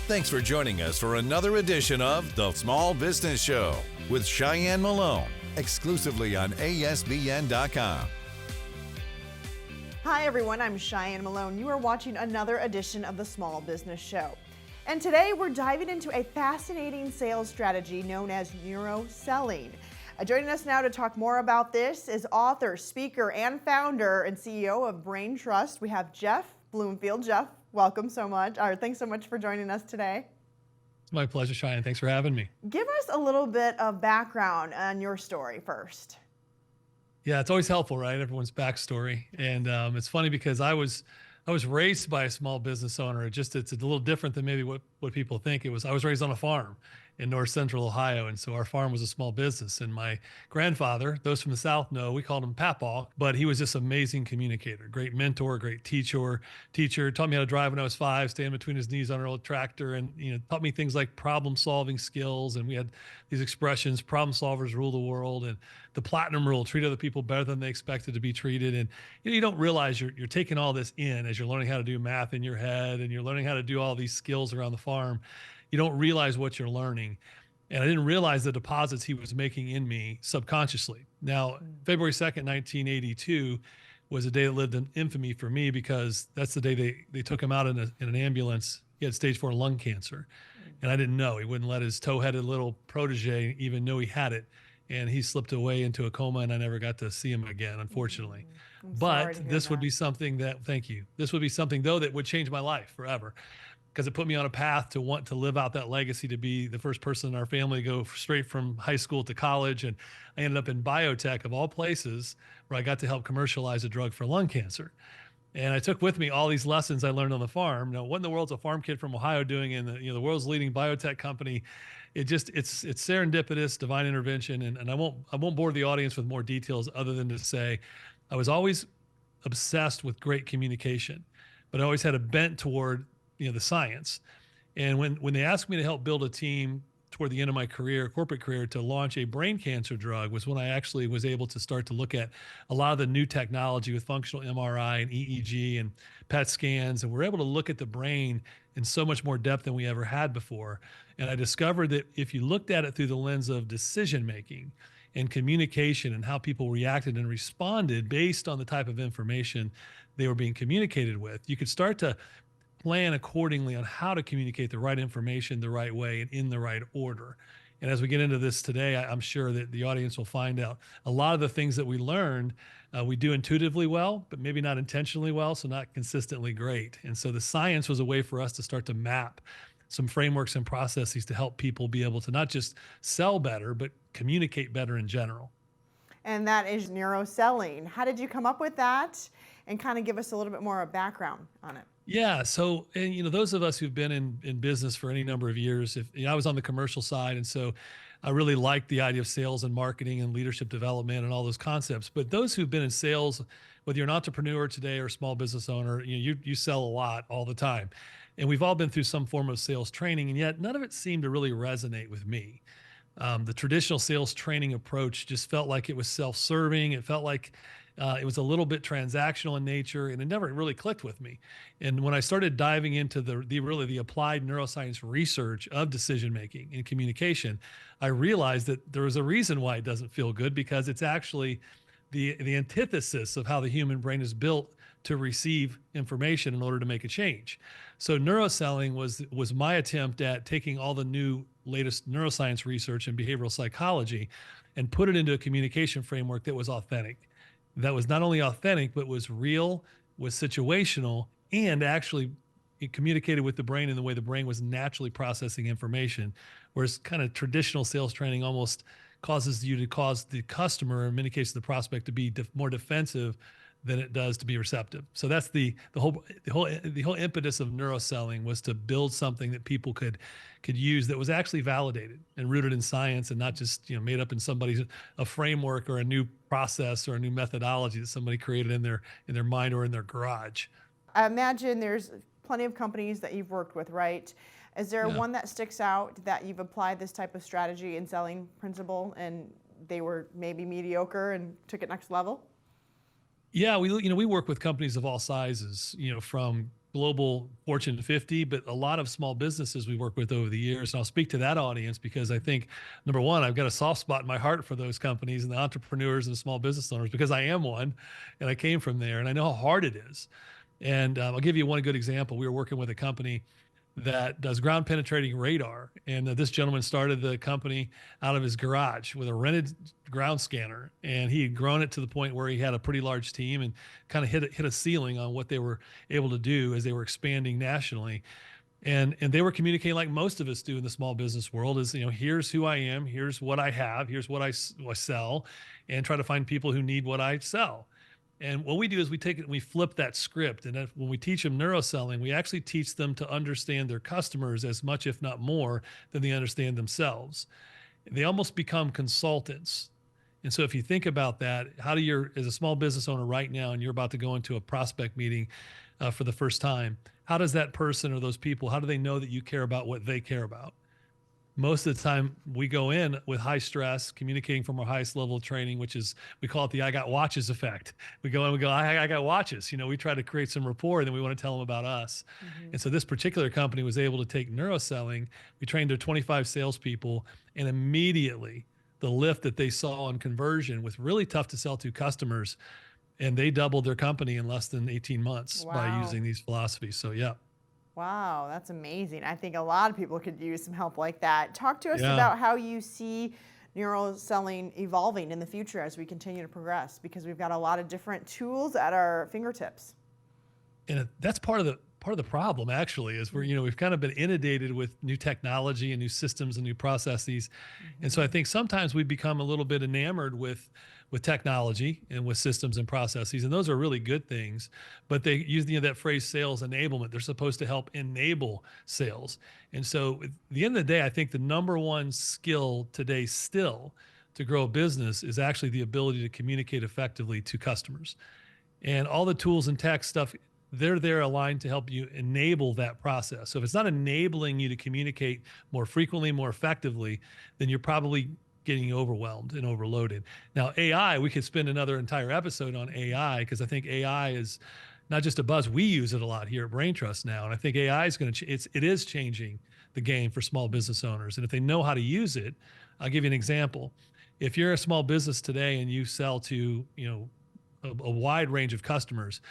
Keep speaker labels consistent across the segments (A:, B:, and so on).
A: Thanks for joining us for another edition of The Small Business Show with Cheyenne Malone, exclusively on ASBN.com.
B: Hi everyone, I'm Cheyenne Malone. You are watching another edition of The Small Business Show. And today we're diving into a fascinating sales strategy known as neuro-selling. Joining us now to talk more about this is author, speaker, and founder and CEO of Braintrust. We have Jeff Bloomfield. Jeff, welcome so much. Thanks so much for joining us today.
C: It's my pleasure, Cheyenne. Thanks for having me.
B: Give us a little bit of background on your story first.
C: Yeah, it's always helpful, right? Everyone's backstory. And it's funny because I was raised by a small business owner. It's a little different than maybe what people think. I was raised on a farm in north central Ohio. And so our farm was a small business. And my grandfather, those from the South know, we called him Papaw, but he was this amazing communicator, great mentor, great teacher, taught me how to drive when I was 5, stand between his knees on an old tractor, and taught me things like problem solving skills. And we had these expressions: problem solvers rule the world, and the platinum rule: treat other people better than they expected to be treated. And you don't realize you're taking all this in as you're learning how to do math in your head, and you're learning how to do all these skills around the farm. You don't realize what you're learning. And I didn't realize the deposits he was making in me subconsciously. Now, February 2nd, 1982 was a day that lived in infamy for me, because that's the day they took him out in an ambulance. He had stage 4 lung cancer. And I didn't know. He wouldn't let his tow-headed little protege even know he had it. And he slipped away into a coma, and I never got to see him again, unfortunately. But this would be something that, thank you. This would be something, though, that would change my life forever, because it put me on a path to want to live out that legacy, to be the first person in our family to go straight from high school to college. And I ended up in biotech, of all places, where I got to help commercialize a drug for lung cancer. And I took with me all these lessons I learned on the farm. Now, what in the world's a farm kid from Ohio doing in the world's leading biotech company? It's serendipitous, divine intervention. And I won't bore the audience with more details, other than to say I was always obsessed with great communication, but I always had a bent toward the science. And when they asked me to help build a team toward the end of my corporate career, to launch a brain cancer drug, was when I actually was able to start to look at a lot of the new technology with functional MRI and EEG and PET scans. And we're able to look at the brain in so much more depth than we ever had before. And I discovered that if you looked at it through the lens of decision-making and communication, and how people reacted and responded based on the type of information they were being communicated with, you could start to plan accordingly on how to communicate the right information the right way and in the right order. And as we get into this today, I'm sure that the audience will find out a lot of the things that we learned, we do intuitively well, but maybe not intentionally well, so not consistently great. And so the science was a way for us to start to map some frameworks and processes to help people be able to not just sell better, but communicate better in general.
B: And that is neuro-selling. How did you come up with that? And kind of give us a little bit more of background on it.
C: Yeah. So, and those of us who've been in business for any number of years, I was on the commercial side. And so I really liked the idea of sales and marketing and leadership development and all those concepts. But those who've been in sales, whether you're an entrepreneur today or a small business owner, you sell a lot all the time. And we've all been through some form of sales training, and yet none of it seemed to really resonate with me. The traditional sales training approach just felt like it was self-serving. It felt like it was a little bit transactional in nature, and it never really clicked with me. And when I started diving into the applied neuroscience research of decision-making and communication, I realized that there was a reason why it doesn't feel good, because it's actually the antithesis of how the human brain is built to receive information in order to make a change. So neuroselling was my attempt at taking all the new latest neuroscience research and behavioral psychology and put it into a communication framework that was authentic. That was not only authentic, but was real, was situational, and actually it communicated with the brain in the way the brain was naturally processing information. Whereas kind of traditional sales training almost causes you to cause the customer, in many cases the prospect, to be more defensive than it does to be receptive. So that's the whole impetus of neuroselling, was to build something that people could use that was actually validated and rooted in science, and not just made up in a framework or a new process or a new methodology that somebody created in their mind or in their garage.
B: I imagine there's plenty of companies that you've worked with, right? Is there one that sticks out that you've applied this type of strategy and selling principle, and they were maybe mediocre and took it next level?
C: Yeah, we work with companies of all sizes, from global Fortune 50, but a lot of small businesses we work with over the years. And I'll speak to that audience because I think, number one, I've got a soft spot in my heart for those companies and the entrepreneurs and small business owners because I am one and I came from there and I know how hard it is. And I'll give you one good example. We were working with a company that does ground penetrating radar. And this gentleman started the company out of his garage with a rented ground scanner. And he had grown it to the point where he had a pretty large team and kind of hit a ceiling on what they were able to do as they were expanding nationally. And they were communicating like most of us do in the small business world is, here's who I am, here's what I have, here's what I sell, and try to find people who need what I sell. And what we do is we take it and we flip that script. And when we teach them neuro-selling, we actually teach them to understand their customers as much, if not more, than they understand themselves. They almost become consultants. And so if you think about that, how do you, as a small business owner right now, and you're about to go into a prospect meeting for the first time, how does that person or those people, how do they know that you care about what they care about? Most of the time we go in with high stress, communicating from our highest level of training, which is, we call it the I got watches effect. We go in, we go, I got watches. We try to create some rapport and then we want to tell them about us. Mm-hmm. And so this particular company was able to take neuro-selling. We trained their 25 salespeople, and immediately the lift that they saw on conversion with really tough to sell to customers, and they doubled their company in less than 18 months by using these philosophies. So yeah.
B: Wow, that's amazing. I think a lot of people could use some help like that. Talk to us about how you see neuro-selling evolving in the future as we continue to progress, because we've got a lot of different tools at our fingertips.
C: And that's part of the problem, actually, is we've kind of been inundated with new technology and new systems and new processes. Mm-hmm. And so I think sometimes we become a little bit enamored with technology and with systems and processes, and those are really good things, but they use that phrase sales enablement. They're supposed to help enable sales. And so at the end of the day, I think the number one skill today still to grow a business is actually the ability to communicate effectively to customers. And all the tools and tech stuff, they're aligned to help you enable that process. So if it's not enabling you to communicate more frequently, more effectively, then you're probably getting overwhelmed and overloaded. Now, AI, we could spend another entire episode on AI because I think AI is not just a buzz. We use it a lot here at Braintrust now, and I think AI is it is changing the game for small business owners. And if they know how to use it, I'll give you an example. If you're a small business today and you sell to a wide range of customers,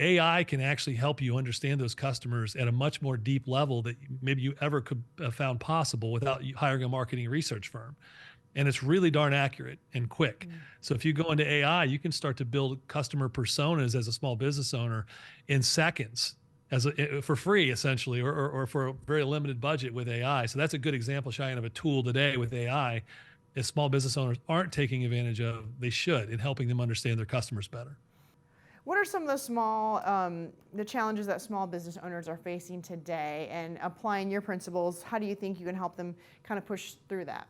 C: AI can actually help you understand those customers at a much more deep level that maybe you ever could have found possible without hiring a marketing research firm. And it's really darn accurate and quick. Mm. So if you go into AI, you can start to build customer personas as a small business owner in seconds for free, essentially, or for a very limited budget with AI. So that's a good example, Cheyenne, of a tool today with AI that small business owners aren't taking advantage of. They should, in helping them understand their customers better.
B: What are some of the challenges that small business owners are facing today, and applying your principles, how do you think you can help them kind of push through that?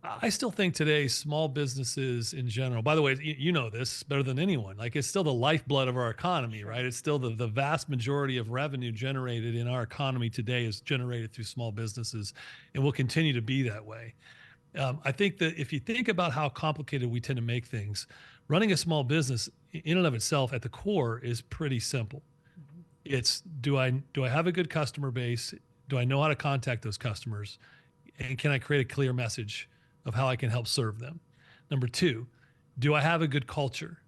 C: I still think today small businesses in general, by the way, you know this better than anyone, like it's still the lifeblood of our economy, right? It's still the vast majority of revenue generated in our economy today is generated through small businesses and will continue to be that way. I think that if you think about how complicated we tend to make things, running a small business in and of itself at the core is pretty simple. Mm-hmm. It's, do I have a good customer base? Do I know how to contact those customers? And can I create a clear message of how I can help serve them? Number two, do I have a good culture?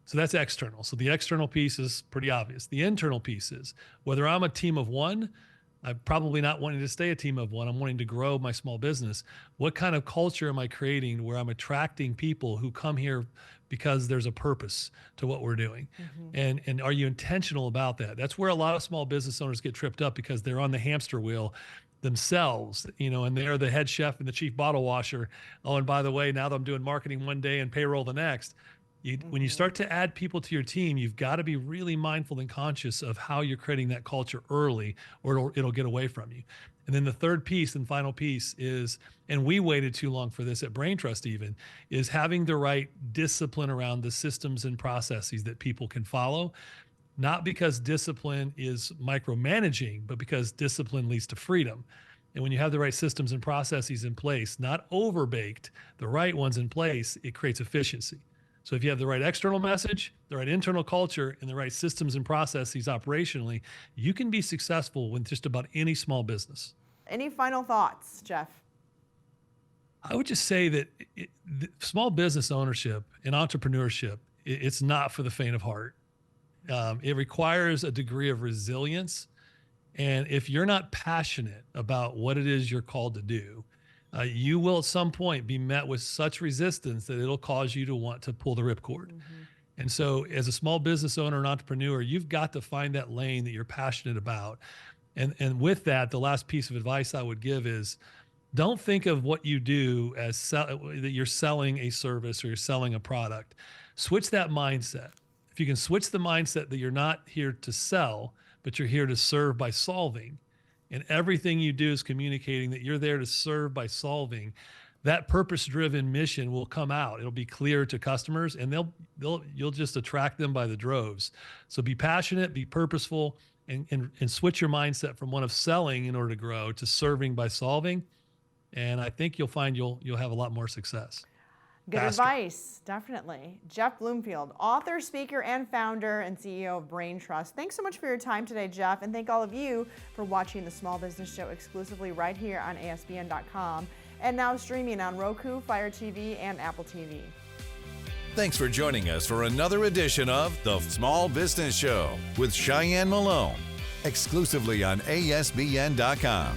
C: So that's external. So the external piece is pretty obvious. The internal piece is whether I'm a team of one, I'm probably not wanting to stay a team of one. I'm wanting to grow my small business. What kind of culture am I creating where I'm attracting people who come here because there's a purpose to what we're doing? Mm-hmm. And are you intentional about that? That's where a lot of small business owners get tripped up because they're on the hamster wheel themselves, and they're the head chef and the chief bottle washer. Oh, and by the way, now that I'm doing marketing one day and payroll the next, when you start to add people to your team, you've got to be really mindful and conscious of how you're creating that culture early, or it'll get away from you. And then the third piece and final piece is, and we waited too long for this at Braintrust even, is having the right discipline around the systems and processes that people can follow. Not because discipline is micromanaging, but because discipline leads to freedom. And when you have the right systems and processes in place, not overbaked, the right ones in place, it creates efficiency. So if you have the right external message, the right internal culture, and the right systems and processes operationally, you can be successful with just about any small business.
B: Any final thoughts, Jeff?
C: I would just say that small business ownership and entrepreneurship, it's not for the faint of heart. It requires a degree of resilience. And if you're not passionate about what it is you're called to do, you will at some point be met with such resistance that it'll cause you to want to pull the ripcord. Mm-hmm. And so as a small business owner and entrepreneur, you've got to find that lane that you're passionate about. And with that, the last piece of advice I would give is, don't think of what you do as that you're selling a service or you're selling a product. Switch that mindset. If you can switch the mindset that you're not here to sell, but you're here to serve by solving, and everything you do is communicating that you're there to serve by solving, that purpose-driven mission will come out. It'll be clear to customers, and you'll just attract them by the droves. So be passionate, be purposeful, and switch your mindset from one of selling in order to grow to serving by solving. And I think you'll find you'll have a lot more success.
B: Good advice, definitely. Jeff Bloomfield, author, speaker, and founder and CEO of Braintrust. Thanks so much for your time today, Jeff, and thank all of you for watching the Small Business Show exclusively right here on ASBN.com and now streaming on Roku, Fire TV, and Apple TV.
A: Thanks for joining us for another edition of The Small Business Show with Cheyenne Malone, exclusively on ASBN.com.